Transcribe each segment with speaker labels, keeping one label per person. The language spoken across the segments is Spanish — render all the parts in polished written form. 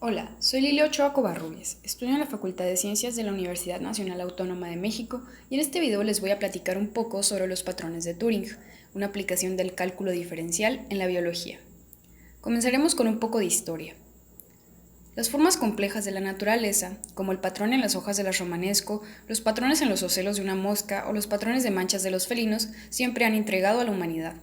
Speaker 1: Hola, soy Lilia Ochoa Covarrubias, estudio en la Facultad de Ciencias de la Universidad Nacional Autónoma de México y en este video les voy a platicar un poco sobre los patrones de Turing, una aplicación del cálculo diferencial en la biología. Comenzaremos con un poco de historia. Las formas complejas de la naturaleza, como el patrón en las hojas de la romanesco, los patrones en los ocelos de una mosca o los patrones de manchas de los felinos, siempre han intrigado a la humanidad.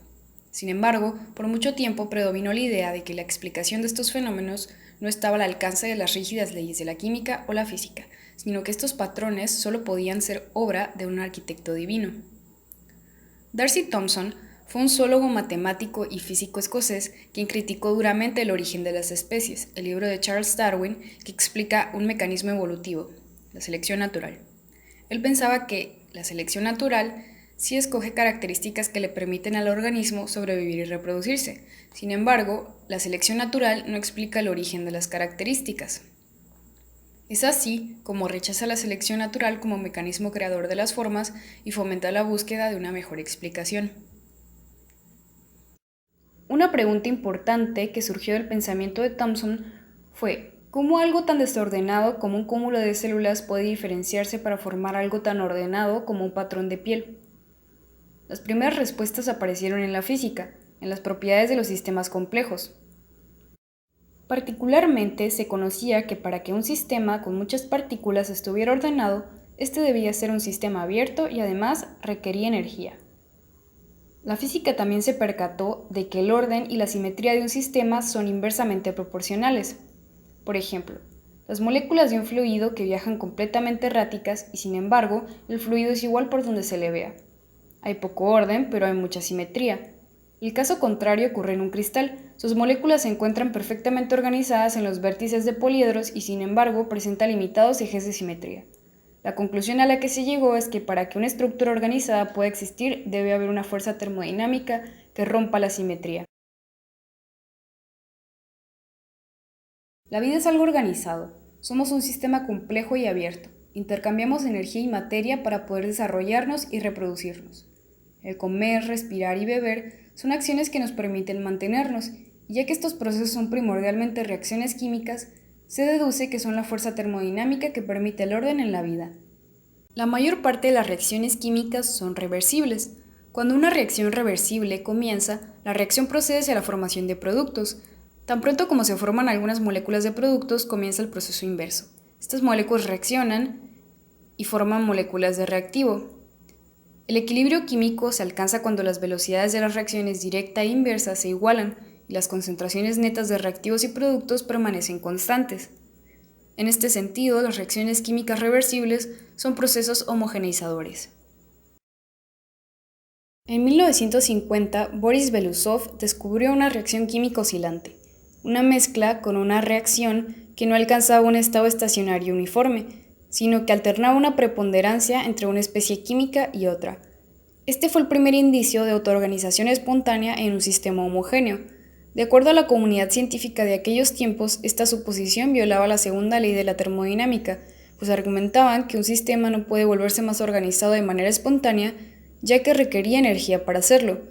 Speaker 1: Sin embargo, por mucho tiempo predominó la idea de que la explicación de estos fenómenos no estaba al alcance de las rígidas leyes de la química o la física, sino que estos patrones solo podían ser obra de un arquitecto divino. Darcy Thompson fue un zoólogo, matemático y físico escocés quien criticó duramente El origen de las especies, el libro de Charles Darwin que explica un mecanismo evolutivo, la selección natural. Él pensaba que la selección natural sí escoge características que le permiten al organismo sobrevivir y reproducirse. Sin embargo, la selección natural no explica el origen de las características. Es así como rechaza la selección natural como mecanismo creador de las formas y fomenta la búsqueda de una mejor explicación. Una pregunta importante que surgió del pensamiento de Thomson fue: ¿cómo algo tan desordenado como un cúmulo de células puede diferenciarse para formar algo tan ordenado como un patrón de piel? Las primeras respuestas aparecieron en la física, en las propiedades de los sistemas complejos. Particularmente se conocía que para que un sistema con muchas partículas estuviera ordenado, este debía ser un sistema abierto y además requería energía. La física también se percató de que el orden y la simetría de un sistema son inversamente proporcionales. Por ejemplo, las moléculas de un fluido que viajan completamente erráticas y sin embargo el fluido es igual por donde se le vea. Hay poco orden, pero hay mucha simetría. El caso contrario ocurre en un cristal. Sus moléculas se encuentran perfectamente organizadas en los vértices de poliedros y sin embargo presenta limitados ejes de simetría. La conclusión a la que se llegó es que para que una estructura organizada pueda existir debe haber una fuerza termodinámica que rompa la simetría. La vida es algo organizado. Somos un sistema complejo y abierto. Intercambiamos energía y materia para poder desarrollarnos y reproducirnos. El comer, respirar y beber son acciones que nos permiten mantenernos, y ya que estos procesos son primordialmente reacciones químicas, se deduce que son la fuerza termodinámica que permite el orden en la vida. La mayor parte de las reacciones químicas son reversibles. Cuando una reacción reversible comienza, la reacción procede hacia la formación de productos. Tan pronto como se forman algunas moléculas de productos, comienza el proceso inverso. Estas moléculas reaccionan y forman moléculas de reactivo. El equilibrio químico se alcanza cuando las velocidades de las reacciones directa e inversa se igualan y las concentraciones netas de reactivos y productos permanecen constantes. En este sentido, las reacciones químicas reversibles son procesos homogeneizadores. En 1950, Boris Belousov descubrió una reacción química oscilante, una mezcla con una reacción que no alcanzaba un estado estacionario uniforme, sino que alternaba una preponderancia entre una especie química y otra. Este fue el primer indicio de autoorganización espontánea en un sistema homogéneo. De acuerdo a la comunidad científica de aquellos tiempos, esta suposición violaba la segunda ley de la termodinámica, pues argumentaban que un sistema no puede volverse más organizado de manera espontánea, ya que requería energía para hacerlo,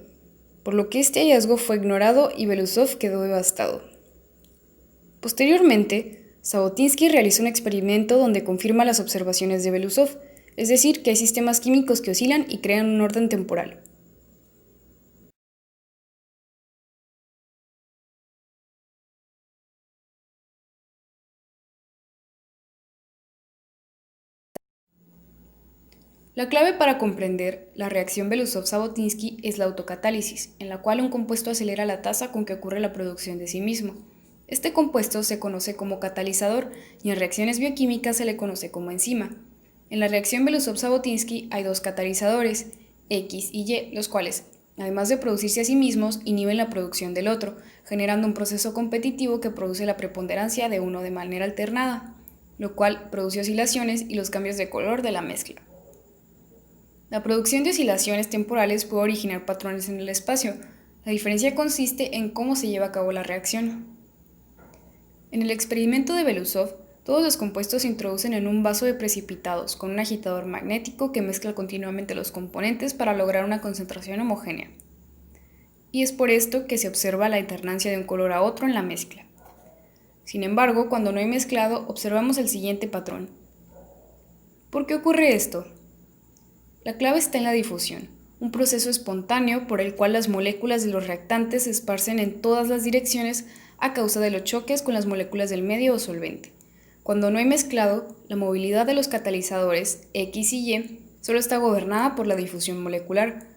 Speaker 1: por lo que este hallazgo fue ignorado y Belousov quedó devastado. Posteriormente, Zhabotinsky realizó un experimento donde confirma las observaciones de Belousov, es decir, que hay sistemas químicos que oscilan y crean un orden temporal. La clave para comprender la reacción Belousov-Zhabotinsky es la autocatálisis, en la cual un compuesto acelera la tasa con que ocurre la producción de sí mismo. Este compuesto se conoce como catalizador y en reacciones bioquímicas se le conoce como enzima. En la reacción Belousov-Zhabotinsky hay dos catalizadores, X y Y, los cuales, además de producirse a sí mismos, inhiben la producción del otro, generando un proceso competitivo que produce la preponderancia de uno de manera alternada, lo cual produce oscilaciones y los cambios de color de la mezcla. La producción de oscilaciones temporales puede originar patrones en el espacio. La diferencia consiste en cómo se lleva a cabo la reacción. En el experimento de Belousov, todos los compuestos se introducen en un vaso de precipitados con un agitador magnético que mezcla continuamente los componentes para lograr una concentración homogénea. Y es por esto que se observa la alternancia de un color a otro en la mezcla. Sin embargo, cuando no hay mezclado, observamos el siguiente patrón. ¿Por qué ocurre esto? La clave está en la difusión, un proceso espontáneo por el cual las moléculas de los reactantes se esparcen en todas las direcciones a causa de los choques con las moléculas del medio o solvente. Cuando no hay mezclado, la movilidad de los catalizadores X y Y solo está gobernada por la difusión molecular,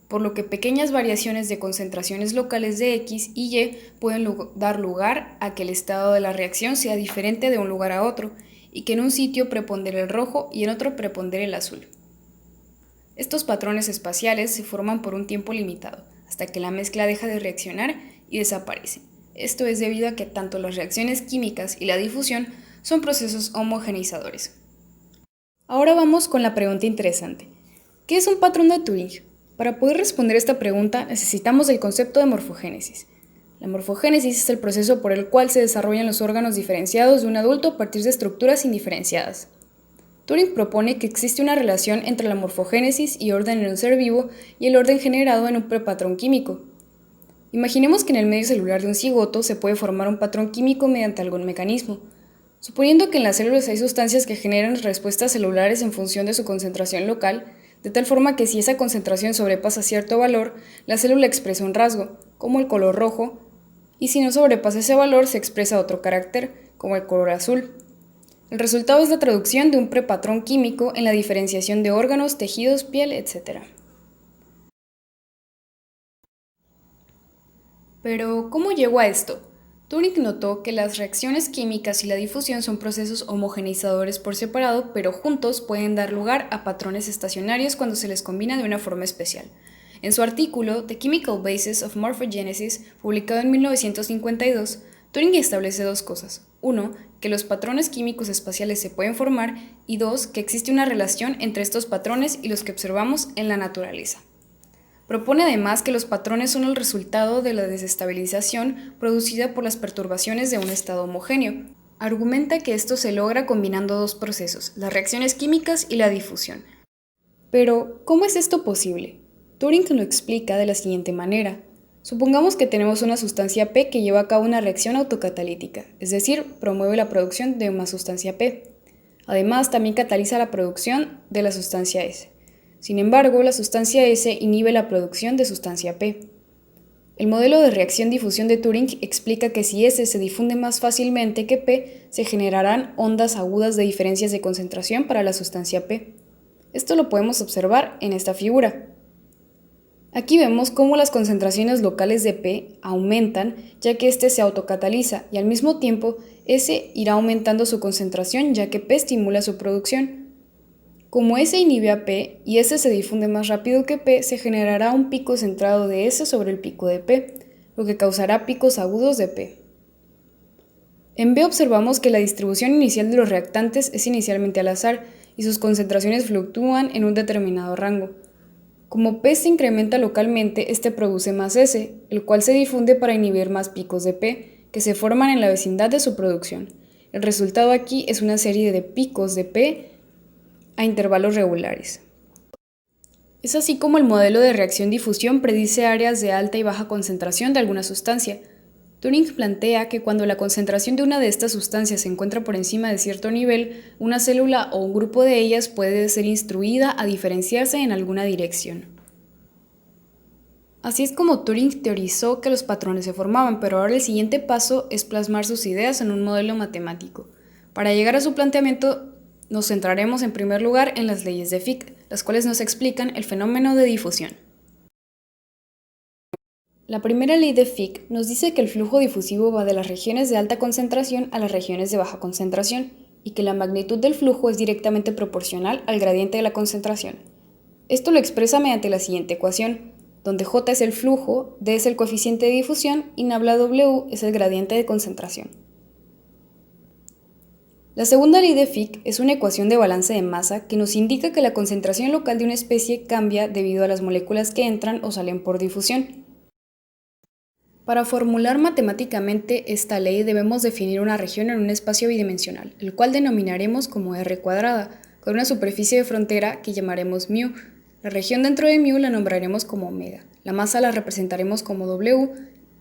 Speaker 1: por lo que pequeñas variaciones de concentraciones locales de X y Y pueden dar lugar a que el estado de la reacción sea diferente de un lugar a otro y que en un sitio prepondere el rojo y en otro prepondere el azul. Estos patrones espaciales se forman por un tiempo limitado, hasta que la mezcla deja de reaccionar y desaparece. Esto es debido a que tanto las reacciones químicas y la difusión son procesos homogeneizadores. Ahora vamos con la pregunta interesante. ¿Qué es un patrón de Turing? Para poder responder esta pregunta necesitamos el concepto de morfogénesis. La morfogénesis es el proceso por el cual se desarrollan los órganos diferenciados de un adulto a partir de estructuras indiferenciadas. Turing propone que existe una relación entre la morfogénesis y orden en un ser vivo y el orden generado en un prepatrón químico. Imaginemos que en el medio celular de un cigoto se puede formar un patrón químico mediante algún mecanismo. Suponiendo que en las células hay sustancias que generan respuestas celulares en función de su concentración local, de tal forma que si esa concentración sobrepasa cierto valor, la célula expresa un rasgo, como el color rojo, y si no sobrepasa ese valor se expresa otro carácter, como el color azul. El resultado es la traducción de un prepatrón químico en la diferenciación de órganos, tejidos, piel, etc. Pero, ¿cómo llegó a esto? Turing notó que las reacciones químicas y la difusión son procesos homogeneizadores por separado, pero juntos pueden dar lugar a patrones estacionarios cuando se les combina de una forma especial. En su artículo The Chemical Basis of Morphogenesis, publicado en 1952, Turing establece dos cosas. 1. Que los patrones químicos espaciales se pueden formar y 2. Que existe una relación entre estos patrones y los que observamos en la naturaleza. Propone además que los patrones son el resultado de la desestabilización producida por las perturbaciones de un estado homogéneo. Argumenta que esto se logra combinando dos procesos, las reacciones químicas y la difusión. Pero, ¿cómo es esto posible? Turing lo explica de la siguiente manera. Supongamos que tenemos una sustancia P que lleva a cabo una reacción autocatalítica, es decir, promueve la producción de una sustancia P. Además, también cataliza la producción de la sustancia S. Sin embargo, la sustancia S inhibe la producción de sustancia P. El modelo de reacción-difusión de Turing explica que si S se difunde más fácilmente que P, se generarán ondas agudas de diferencias de concentración para la sustancia P. Esto lo podemos observar en esta figura. Aquí vemos cómo las concentraciones locales de P aumentan ya que éste se autocataliza y al mismo tiempo S irá aumentando su concentración ya que P estimula su producción. Como S inhibe a P y S se difunde más rápido que P, se generará un pico centrado de S sobre el pico de P, lo que causará picos agudos de P. En B observamos que la distribución inicial de los reactantes es inicialmente al azar y sus concentraciones fluctúan en un determinado rango. Como P se incrementa localmente, este produce más S, el cual se difunde para inhibir más picos de P, que se forman en la vecindad de su producción. El resultado aquí es una serie de picos de P a intervalos regulares. Es así como el modelo de reacción-difusión predice áreas de alta y baja concentración de alguna sustancia. Turing plantea que cuando la concentración de una de estas sustancias se encuentra por encima de cierto nivel, una célula o un grupo de ellas puede ser instruida a diferenciarse en alguna dirección. Así es como Turing teorizó que los patrones se formaban, pero ahora el siguiente paso es plasmar sus ideas en un modelo matemático. Para llegar a su planteamiento, nos centraremos en primer lugar en las leyes de Fick, las cuales nos explican el fenómeno de difusión. La primera ley de Fick nos dice que el flujo difusivo va de las regiones de alta concentración a las regiones de baja concentración y que la magnitud del flujo es directamente proporcional al gradiente de la concentración. Esto lo expresa mediante la siguiente ecuación, donde J es el flujo, D es el coeficiente de difusión y nabla W es el gradiente de concentración. La segunda ley de Fick es una ecuación de balance de masa que nos indica que la concentración local de una especie cambia debido a las moléculas que entran o salen por difusión. Para formular matemáticamente esta ley debemos definir una región en un espacio bidimensional, el cual denominaremos como R cuadrada, con una superficie de frontera que llamaremos μ. La región dentro de μ la nombraremos como omega, la masa la representaremos como W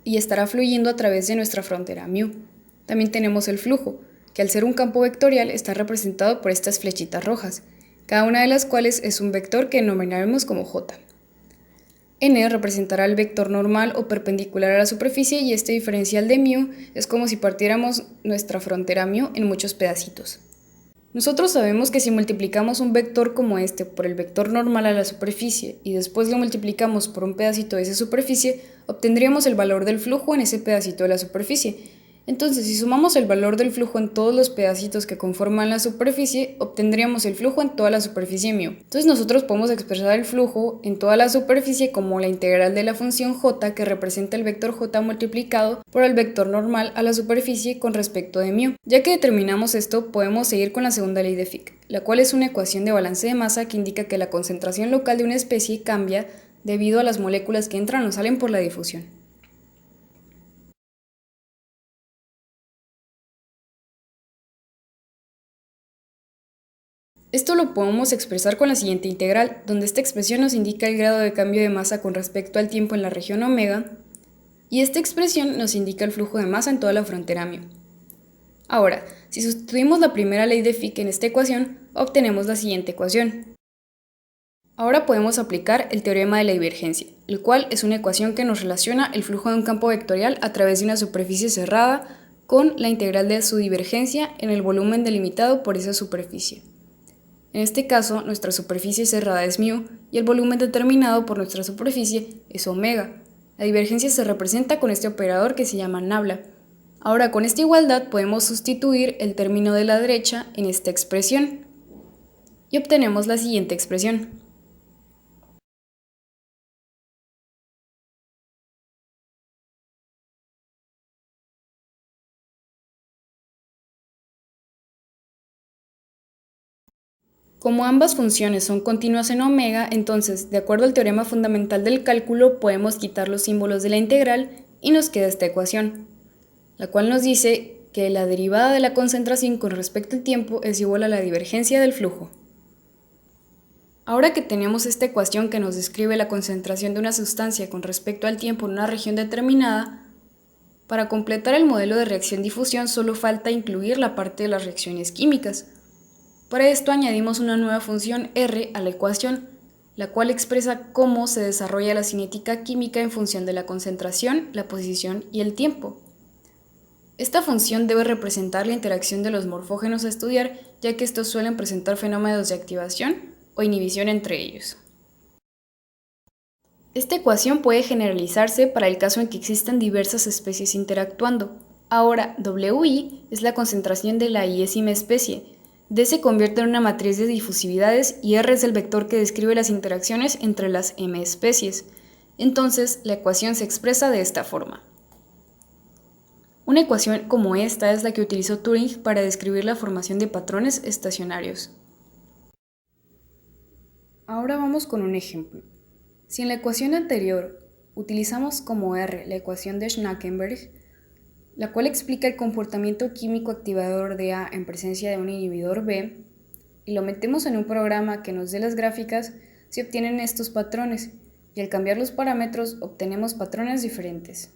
Speaker 1: y estará fluyendo a través de nuestra frontera μ. También tenemos el flujo, que al ser un campo vectorial está representado por estas flechitas rojas, cada una de las cuales es un vector que denominaremos como J. N representará el vector normal o perpendicular a la superficie y este diferencial de μ es como si partiéramos nuestra frontera μ en muchos pedacitos. Nosotros sabemos que si multiplicamos un vector como este por el vector normal a la superficie y después lo multiplicamos por un pedacito de esa superficie, obtendríamos el valor del flujo en ese pedacito de la superficie. Entonces, si sumamos el valor del flujo en todos los pedacitos que conforman la superficie, obtendríamos el flujo en toda la superficie μ. Entonces nosotros podemos expresar el flujo en toda la superficie como la integral de la función j que representa el vector j multiplicado por el vector normal a la superficie con respecto de μ. Ya que determinamos esto, podemos seguir con la segunda ley de Fick, la cual es una ecuación de balance de masa que indica que la concentración local de una especie cambia debido a las moléculas que entran o salen por la difusión. Esto lo podemos expresar con la siguiente integral, donde esta expresión nos indica el grado de cambio de masa con respecto al tiempo en la región omega, y esta expresión nos indica el flujo de masa en toda la frontera μ. Ahora, si sustituimos la primera ley de Fick en esta ecuación, obtenemos la siguiente ecuación. Ahora podemos aplicar el teorema de la divergencia, el cual es una ecuación que nos relaciona el flujo de un campo vectorial a través de una superficie cerrada con la integral de su divergencia en el volumen delimitado por esa superficie. En este caso, nuestra superficie cerrada es μ y el volumen determinado por nuestra superficie es omega. La divergencia se representa con este operador que se llama nabla. Ahora, con esta igualdad podemos sustituir el término de la derecha en esta expresión y obtenemos la siguiente expresión. Como ambas funciones son continuas en omega, entonces, de acuerdo al teorema fundamental del cálculo, podemos quitar los símbolos de la integral y nos queda esta ecuación, la cual nos dice que la derivada de la concentración con respecto al tiempo es igual a la divergencia del flujo. Ahora que tenemos esta ecuación que nos describe la concentración de una sustancia con respecto al tiempo en una región determinada, para completar el modelo de reacción-difusión solo falta incluir la parte de las reacciones químicas. Para esto añadimos una nueva función R a la ecuación, la cual expresa cómo se desarrolla la cinética química en función de la concentración, la posición y el tiempo. Esta función debe representar la interacción de los morfógenos a estudiar, ya que estos suelen presentar fenómenos de activación o inhibición entre ellos. Esta ecuación puede generalizarse para el caso en que existan diversas especies interactuando. Ahora, WI es la concentración de la iésima especie. D se convierte en una matriz de difusividades y R es el vector que describe las interacciones entre las M especies. Entonces, la ecuación se expresa de esta forma. Una ecuación como esta es la que utilizó Turing para describir la formación de patrones estacionarios. Ahora vamos con un ejemplo. Si en la ecuación anterior utilizamos como R la ecuación de Schnackenberg, la cual explica el comportamiento químico activador de A en presencia de un inhibidor B, y lo metemos en un programa que nos dé las gráficas, se obtienen estos patrones, y al cambiar los parámetros obtenemos patrones diferentes.